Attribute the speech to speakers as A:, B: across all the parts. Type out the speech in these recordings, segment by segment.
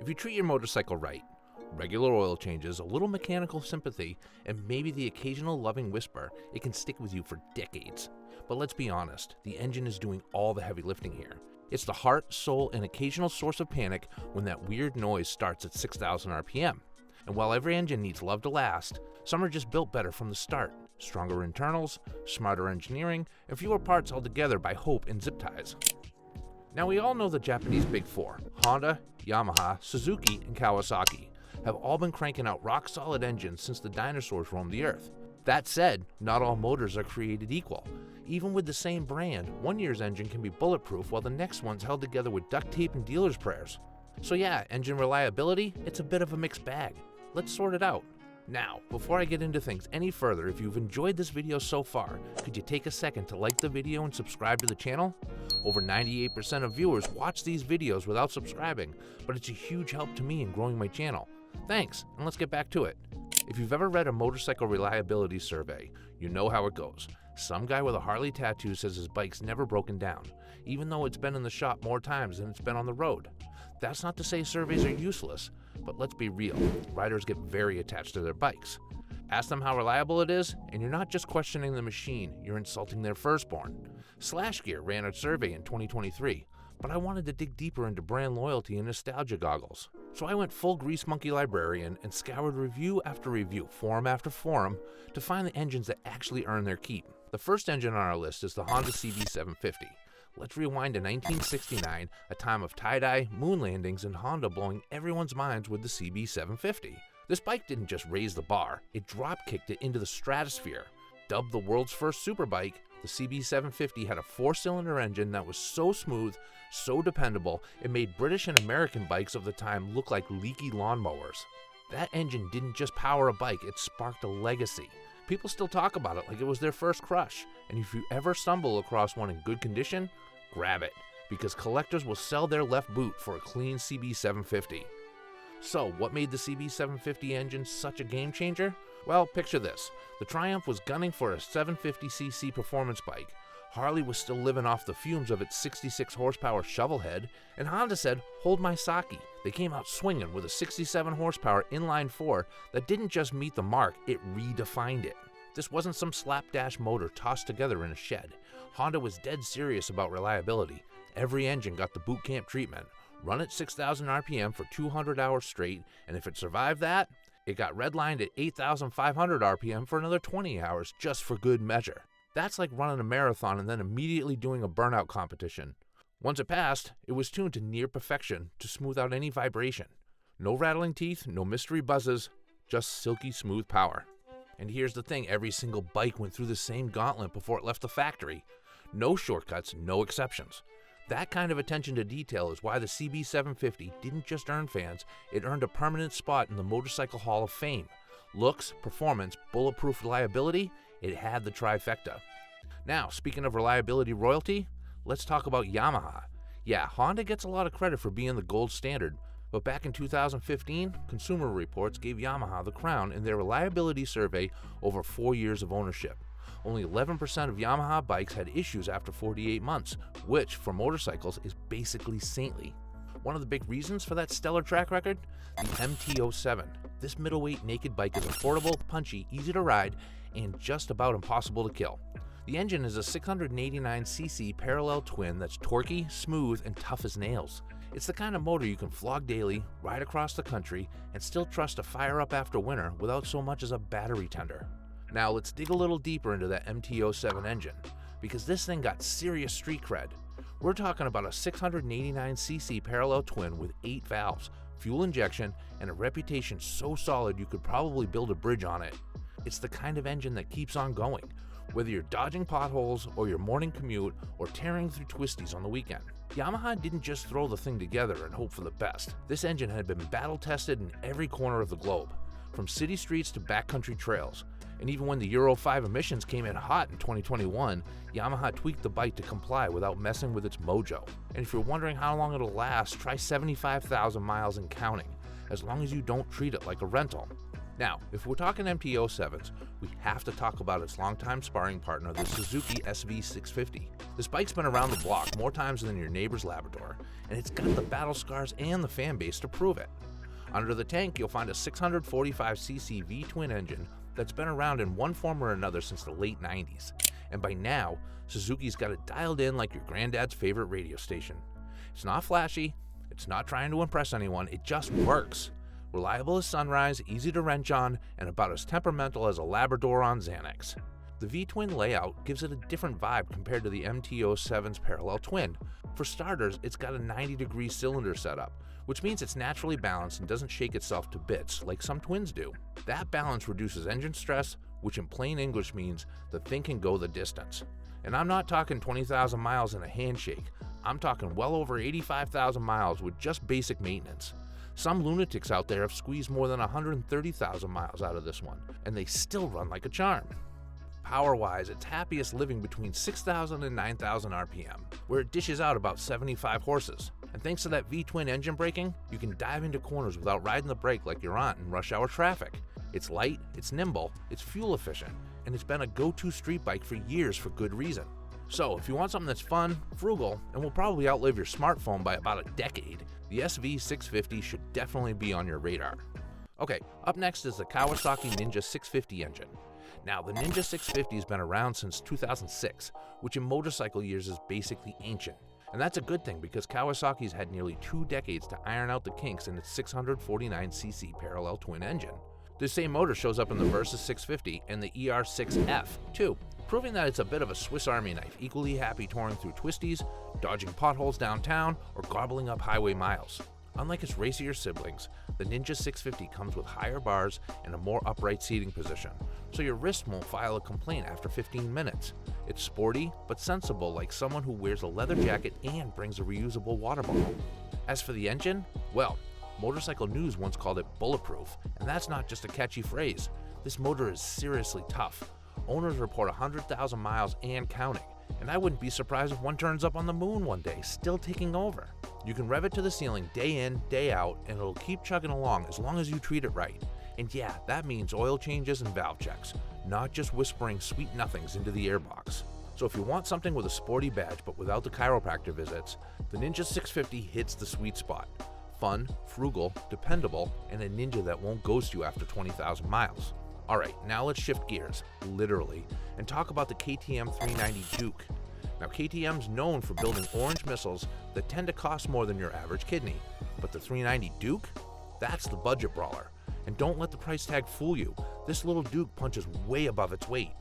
A: If you treat your motorcycle right, regular oil changes, a little mechanical sympathy, and maybe the occasional loving whisper, it can stick with you for decades. But let's be honest, the engine is doing all the heavy lifting here. It's the heart, soul, and occasional source of panic when that weird noise starts at 6,000 RPM. And while every engine needs love to last, some are just built better from the start. Stronger internals, smarter engineering, and fewer parts held together by hope and zip ties. Now we all know the Japanese Big Four, Honda, Yamaha, Suzuki, and Kawasaki, have all been cranking out rock-solid engines since the dinosaurs roamed the earth. That said, not all motors are created equal. Even with the same brand, one year's engine can be bulletproof while the next one's held together with duct tape and dealer's prayers. So yeah, engine reliability, it's a bit of a mixed bag. Let's sort it out. Now, before I get into things any further, if you've enjoyed this video so far, could you take a second to like the video and subscribe to the channel? Over 98% of viewers watch these videos without subscribing, but it's a huge help to me in growing my channel. Thanks, and let's get back to it. If you've ever read a motorcycle reliability survey, you know how it goes. Some guy with a Harley tattoo says his bike's never broken down, even though it's been in the shop more times than it's been on the road. That's not to say surveys are useless, but let's be real, riders get very attached to their bikes. Ask them how reliable it is, and you're not just questioning the machine, you're insulting their firstborn. Slash Gear ran a survey in 2023, but I wanted to dig deeper into brand loyalty and nostalgia goggles. So I went full Grease Monkey librarian and scoured review after review, forum after forum, to find the engines that actually earn their keep. The first engine on our list is the Honda CB750. Let's rewind to 1969, a time of tie-dye, moon landings, and Honda blowing everyone's minds with the CB750. This bike didn't just raise the bar, it drop-kicked it into the stratosphere. Dubbed the world's first superbike, the CB750 had a 4-cylinder engine that was so smooth, so dependable, it made British and American bikes of the time look like leaky lawnmowers. That engine didn't just power a bike, it sparked a legacy. People still talk about it like it was their first crush, and if you ever stumble across one in good condition, grab it, because collectors will sell their left boot for a clean CB750. So, what made the CB750 engine such a game changer? Well, picture this. The Triumph was gunning for a 750cc performance bike. Harley was still living off the fumes of its 66 horsepower shovelhead, and Honda said, hold my sake. They came out swinging with a 67 horsepower inline 4 that didn't just meet the mark, it redefined it. This wasn't some slapdash motor tossed together in a shed. Honda was dead serious about reliability. Every engine got the boot camp treatment. Run at 6,000 RPM for 200 hours straight, and if it survived that, it got redlined at 8,500 RPM for another 20 hours just for good measure. That's like running a marathon and then immediately doing a burnout competition. Once it passed, it was tuned to near perfection to smooth out any vibration. No rattling teeth, no mystery buzzes, just silky smooth power. And here's the thing, every single bike went through the same gauntlet before it left the factory. No shortcuts, no exceptions. That kind of attention to detail is why the CB750 didn't just earn fans, it earned a permanent spot in the Motorcycle Hall of Fame. Looks, performance, bulletproof reliability, it had the trifecta. Now, speaking of reliability royalty, let's talk about Yamaha. Yeah, Honda gets a lot of credit for being the gold standard, but back in 2015, Consumer Reports gave Yamaha the crown in their reliability survey over 4 years of ownership. Only 11% of Yamaha bikes had issues after 48 months, which, for motorcycles, is basically saintly. One of the big reasons for that stellar track record? The MT-07. This middleweight naked bike is affordable, punchy, easy to ride, and just about impossible to kill. The engine is a 689cc parallel twin that's torquey, smooth, and tough as nails. It's the kind of motor you can flog daily, ride across the country, and still trust to fire up after winter without so much as a battery tender. Now let's dig a little deeper into that MT-07 engine, because this thing got serious street cred. We're talking about a 689cc parallel twin with 8 valves, fuel injection, and a reputation so solid you could probably build a bridge on it. It's the kind of engine that keeps on going, whether you're dodging potholes or your morning commute or tearing through twisties on the weekend. Yamaha didn't just throw the thing together and hope for the best. This engine had been battle tested in every corner of the globe, from city streets to backcountry trails. And even when the Euro 5 emissions came in hot in 2021, Yamaha tweaked the bike to comply without messing with its mojo. And if you're wondering how long it'll last, try 75,000 miles and counting, as long as you don't treat it like a rental. Now, if we're talking MT-07s, we have to talk about its longtime sparring partner, the Suzuki SV650. This bike's been around the block more times than your neighbor's Labrador, and it's got the battle scars and the fan base to prove it. Under the tank, you'll find a 645cc V-twin engine that's been around in one form or another since the late 90s. And by now, Suzuki's got it dialed in like your granddad's favorite radio station. It's not flashy, it's not trying to impress anyone, it just works. Reliable as sunrise, easy to wrench on, and about as temperamental as a Labrador on Xanax. The V-twin layout gives it a different vibe compared to the MT-07's parallel twin. For starters, it's got a 90-degree cylinder setup, which means it's naturally balanced and doesn't shake itself to bits like some twins do. That balance reduces engine stress, which in plain English means the thing can go the distance. And I'm not talking 20,000 miles in a handshake, I'm talking well over 85,000 miles with just basic maintenance. Some lunatics out there have squeezed more than 130,000 miles out of this one, and they still run like a charm. Power-wise, it's happiest living between 6,000 and 9,000 RPM, where it dishes out about 75 horses. And thanks to that V-twin engine braking, you can dive into corners without riding the brake like your aunt in rush hour traffic. It's light, it's nimble, it's fuel efficient, and it's been a go-to street bike for years for good reason. So if you want something that's fun, frugal, and will probably outlive your smartphone by about a decade, the SV650 should definitely be on your radar. Okay, up next is the Kawasaki Ninja 650 engine. Now, the Ninja 650 has been around since 2006, which in motorcycle years is basically ancient. And that's a good thing because Kawasaki's had nearly 2 decades to iron out the kinks in its 649cc parallel twin engine. This same motor shows up in the Versys 650 and the ER6F, too, proving that it's a bit of a Swiss Army knife, equally happy touring through twisties, dodging potholes downtown, or gobbling up highway miles. Unlike its racier siblings, the Ninja 650 comes with higher bars and a more upright seating position, so your wrist won't file a complaint after 15 minutes. It's sporty, but sensible like someone who wears a leather jacket and brings a reusable water bottle. As for the engine, well, Motorcycle News once called it bulletproof, and that's not just a catchy phrase. This motor is seriously tough. Owners report 100,000 miles and counting, and I wouldn't be surprised if one turns up on the moon one day, still taking over. You can rev it to the ceiling day in, day out, and it'll keep chugging along as you treat it right. And yeah, that means oil changes and valve checks, not just whispering sweet nothings into the airbox. So if you want something with a sporty badge but without the chiropractor visits, the Ninja 650 hits the sweet spot. Fun, frugal, dependable, and a ninja that won't ghost you after 20,000 miles. Alright, now let's shift gears, literally, and talk about the KTM 390 Duke. Now KTM's known for building orange missiles that tend to cost more than your average kidney, but the 390 Duke? That's the budget brawler. And don't let the price tag fool you, this little Duke punches way above its weight.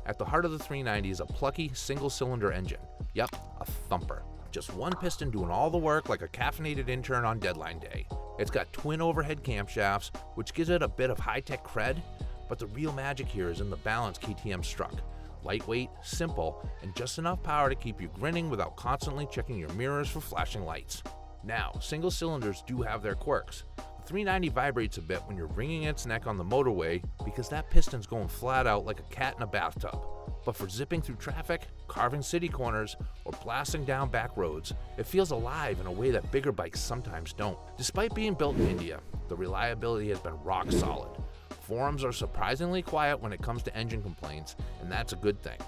A: At the heart of the 390 is a plucky single-cylinder engine. Yep, a thumper. Just one piston doing all the work like a caffeinated intern on deadline day. It's got twin overhead camshafts, which gives it a bit of high-tech cred, but the real magic here is in the balance KTM struck. Lightweight, simple, and just enough power to keep you grinning without constantly checking your mirrors for flashing lights. Now, single cylinders do have their quirks. The 390 vibrates a bit when you're wringing its neck on the motorway because that piston's going flat out like a cat in a bathtub. But for zipping through traffic, carving city corners, or blasting down back roads, it feels alive in a way that bigger bikes sometimes don't. Despite being built in India, the reliability has been rock solid. Forums are surprisingly quiet when it comes to engine complaints, and that's a good thing.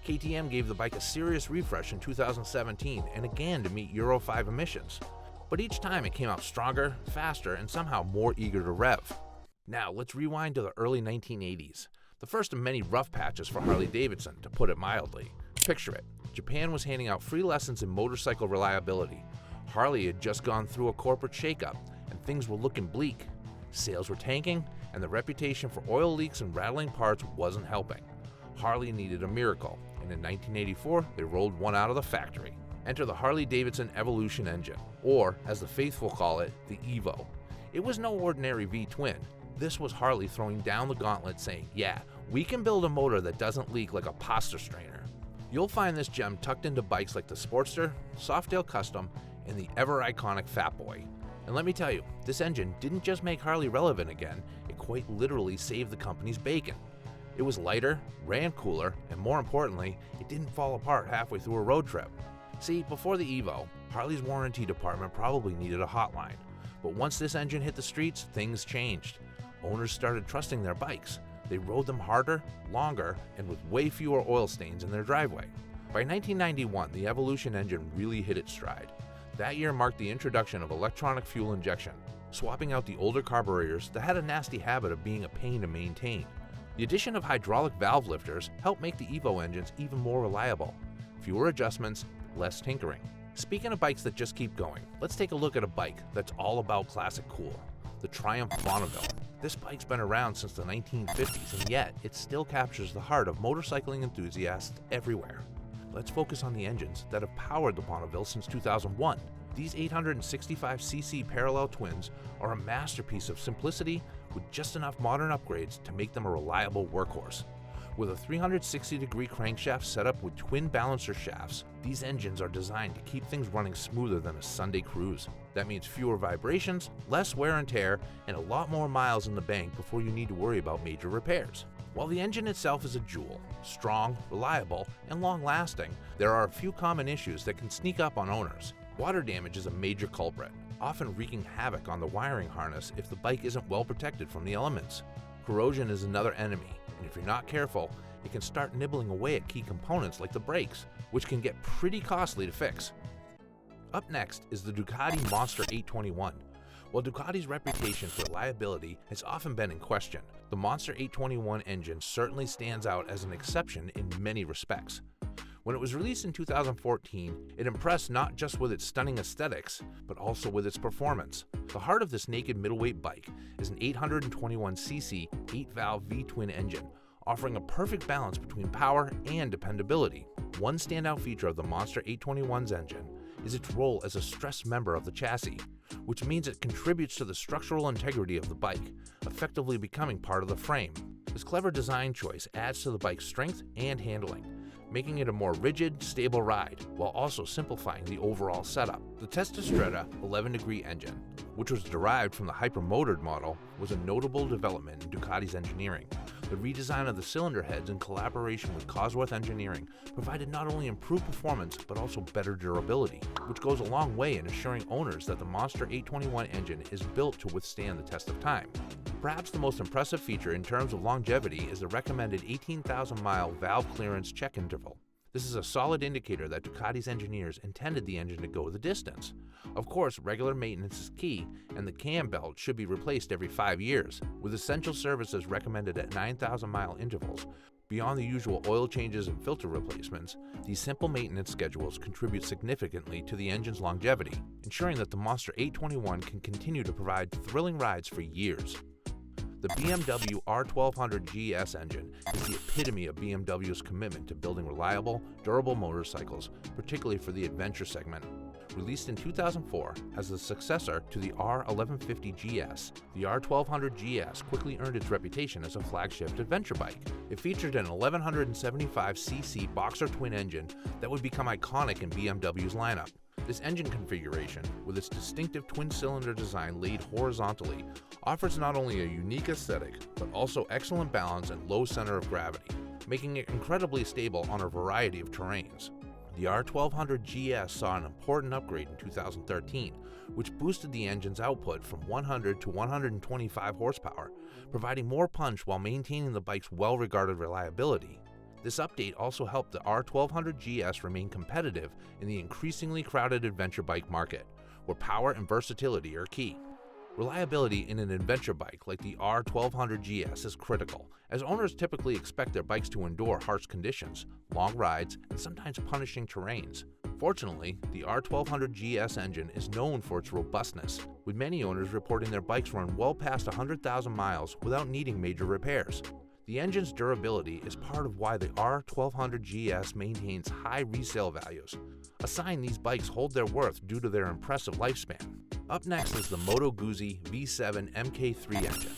A: KTM gave the bike a serious refresh in 2017 and again to meet Euro 5 emissions. But each time it came out stronger, faster, and somehow more eager to rev. Now let's rewind to the early 1980s. The first of many rough patches for Harley-Davidson, to put it mildly. Picture it, Japan was handing out free lessons in motorcycle reliability. Harley had just gone through a corporate shakeup, and things were looking bleak. Sales were tanking, and the reputation for oil leaks and rattling parts wasn't helping. Harley needed a miracle, and in 1984, they rolled one out of the factory. Enter the Harley-Davidson Evolution engine, or, as the faithful call it, the Evo. It was no ordinary V-twin. This was Harley throwing down the gauntlet saying, yeah, we can build a motor that doesn't leak like a pasta strainer. You'll find this gem tucked into bikes like the Sportster, Softail Custom, and the ever-iconic Fat Boy. And let me tell you, this engine didn't just make Harley relevant again, it quite literally saved the company's bacon. It was lighter, ran cooler, and more importantly, it didn't fall apart halfway through a road trip. See, before the Evo, Harley's warranty department probably needed a hotline. But once this engine hit the streets, things changed. owners started trusting their bikes. They rode them harder, longer, and with way fewer oil stains in their driveway. By 1991, the Evolution engine really hit its stride. That year marked the introduction of electronic fuel injection, swapping out the older carburetors that had a nasty habit of being a pain to maintain. The addition of hydraulic valve lifters helped make the Evo engines even more reliable. Fewer adjustments, less tinkering. Speaking of bikes that just keep going, let's take a look at a bike that's all about classic cool, the Triumph Bonneville. This bike's been around since the 1950s, and yet it still captures the heart of motorcycling enthusiasts everywhere. Let's focus on the engines that have powered the Bonneville since 2001. These 865cc parallel twins are a masterpiece of simplicity with just enough modern upgrades to make them a reliable workhorse. With a 360-degree crankshaft set up with twin balancer shafts, these engines are designed to keep things running smoother than a Sunday cruise. That means fewer vibrations, less wear and tear, and a lot more miles in the bank before you need to worry about major repairs. While the engine itself is a jewel, strong, reliable, and long-lasting, there are a few common issues that can sneak up on owners. Water damage is a major culprit, often wreaking havoc on the wiring harness if the bike isn't well protected from the elements. Corrosion is another enemy, and if you're not careful, it can start nibbling away at key components like the brakes, which can get pretty costly to fix. Up next is the Ducati Monster 821. While Ducati's reputation for reliability has often been in question, the Monster 821 engine certainly stands out as an exception in many respects. When it was released in 2014, it impressed not just with its stunning aesthetics, but also with its performance. The heart of this naked middleweight bike is an 821cc 8-valve V-twin engine, offering a perfect balance between power and dependability. One standout feature of the Monster 821's engine is its role as a stressed member of the chassis, which means it contributes to the structural integrity of the bike, effectively becoming part of the frame. This clever design choice adds to the bike's strength and handling, making it a more rigid, stable ride, while also simplifying the overall setup. The Testastretta 11-degree engine, which was derived from the hypermotored model, was a notable development in Ducati's engineering. The redesign of the cylinder heads in collaboration with Cosworth Engineering provided not only improved performance, but also better durability, which goes a long way in assuring owners that the Monster 821 engine is built to withstand the test of time. Perhaps the most impressive feature in terms of longevity is the recommended 18,000-mile valve clearance check interval. This is a solid indicator that Ducati's engineers intended the engine to go the distance. Of course, regular maintenance is key, and the cam belt should be replaced every 5 years, with essential services recommended at 9,000-mile intervals. Beyond the usual oil changes and filter replacements, these simple maintenance schedules contribute significantly to the engine's longevity, ensuring that the Monster 821 can continue to provide thrilling rides for years. The BMW R1200 GS engine is the epitome of BMW's commitment to building reliable, durable motorcycles, particularly for the adventure segment. Released in 2004 as the successor to the R1150 GS, the R1200 GS quickly earned its reputation as a flagship adventure bike. It featured an 1175cc boxer twin engine that would become iconic in BMW's lineup. This engine configuration, with its distinctive twin-cylinder design laid horizontally, offers not only a unique aesthetic, but also excellent balance and low center of gravity, making it incredibly stable on a variety of terrains. The R1200 GS saw an important upgrade in 2013, which boosted the engine's output from 100 to 125 horsepower, providing more punch while maintaining the bike's well-regarded reliability. This update also helped the R1200 GS remain competitive in the increasingly crowded adventure bike market, where power and versatility are key. Reliability in an adventure bike like the R1200 GS is critical, as owners typically expect their bikes to endure harsh conditions, long rides, and sometimes punishing terrains. Fortunately, the R1200 GS engine is known for its robustness, with many owners reporting their bikes run well past 100,000 miles without needing major repairs. The engine's durability is part of why the R1200 GS maintains high resale values, a sign these bikes hold their worth due to their impressive lifespan. Up next is the Moto Guzzi V7 MK3 engine.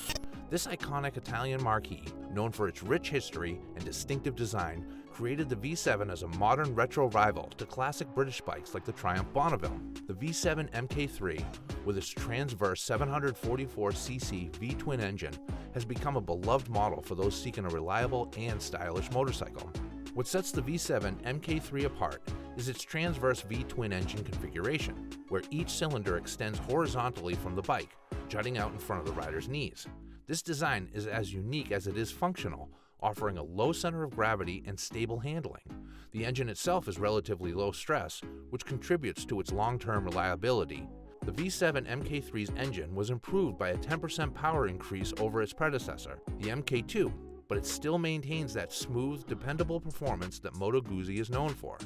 A: This iconic Italian marquee, known for its rich history and distinctive design, created the V7 as a modern retro rival to classic British bikes like the Triumph Bonneville. The V7 MK3, with its transverse 744cc V-twin engine, has become a beloved model for those seeking a reliable and stylish motorcycle. What sets the V7 MK3 apart is its transverse V-twin engine configuration, where each cylinder extends horizontally from the bike, jutting out in front of the rider's knees. This design is as unique as it is functional, offering a low center of gravity and stable handling. The engine itself is relatively low stress, which contributes to its long-term reliability. The V7 Mk3's engine was improved by a 10% power increase over its predecessor, the Mk2, but it still maintains that smooth, dependable performance that Moto Guzzi is known for.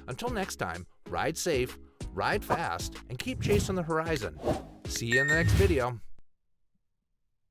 A: Until next time, ride safe, ride fast, and keep chasing the horizon. See you in the next video.